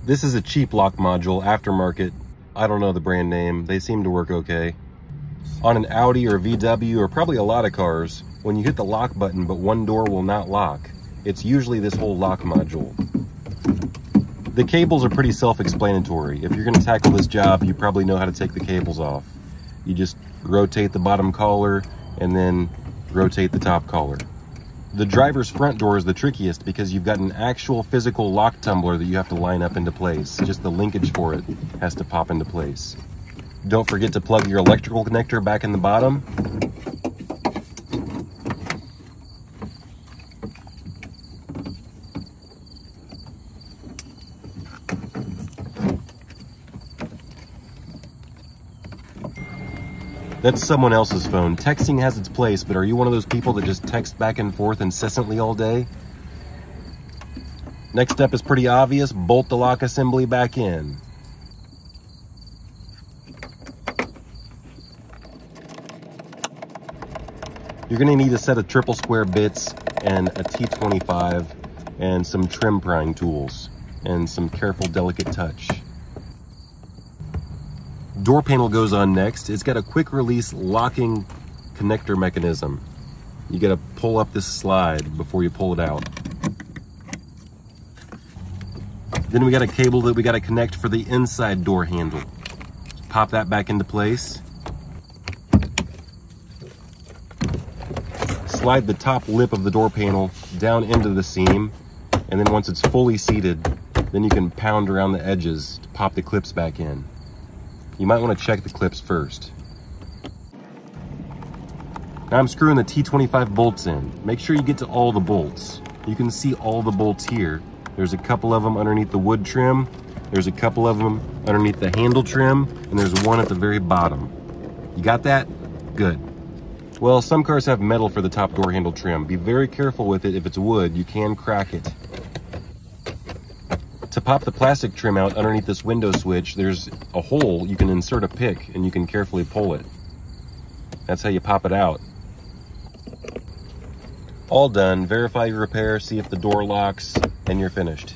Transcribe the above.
This is a cheap lock module, aftermarket. I don't know the brand name. They seem to work okay. On an Audi or VW, or probably a lot of cars, when you hit the lock button but one door will not lock, it's usually this whole lock module. The cables are pretty self-explanatory. If you're going to tackle this job, you probably know how to take the cables off. You just rotate the bottom collar and then rotate the top collar. The driver's front door is the trickiest because you've got an actual physical lock tumbler that you have to line up into place. Just the linkage for it has to pop into place. Don't forget to plug your electrical connector back in the bottom. That's someone else's phone. Texting has its place, but are you one of those people that just text back and forth incessantly all day? Next step is pretty obvious. Bolt the lock assembly back in. You're going to need a set of triple square bits and a T25 and some trim prying tools and some careful, delicate touch. Door panel goes on next. It's got a quick release locking connector mechanism. You got to pull up this slide before you pull it out. Then we got a cable that we got to connect for the inside door handle. Pop that back into place. Slide the top lip of the door panel down into the seam, and then once it's fully seated, then you can pound around the edges to pop the clips back in. You might want to check the clips first. Now I'm screwing the T25 bolts in. Make sure you get to all the bolts. You can see all the bolts here. There's a couple of them underneath the wood trim. There's a couple of them underneath the handle trim, and there's one at the very bottom. You got that? Good. Well, some cars have metal for the top door handle trim. Be very careful with it. If it's wood, you can crack it. To pop the plastic trim out underneath this window switch, there's a hole. You can insert a pick and you can carefully pull it. That's how you pop it out. All done. Verify your repair, see if the door locks, and you're finished.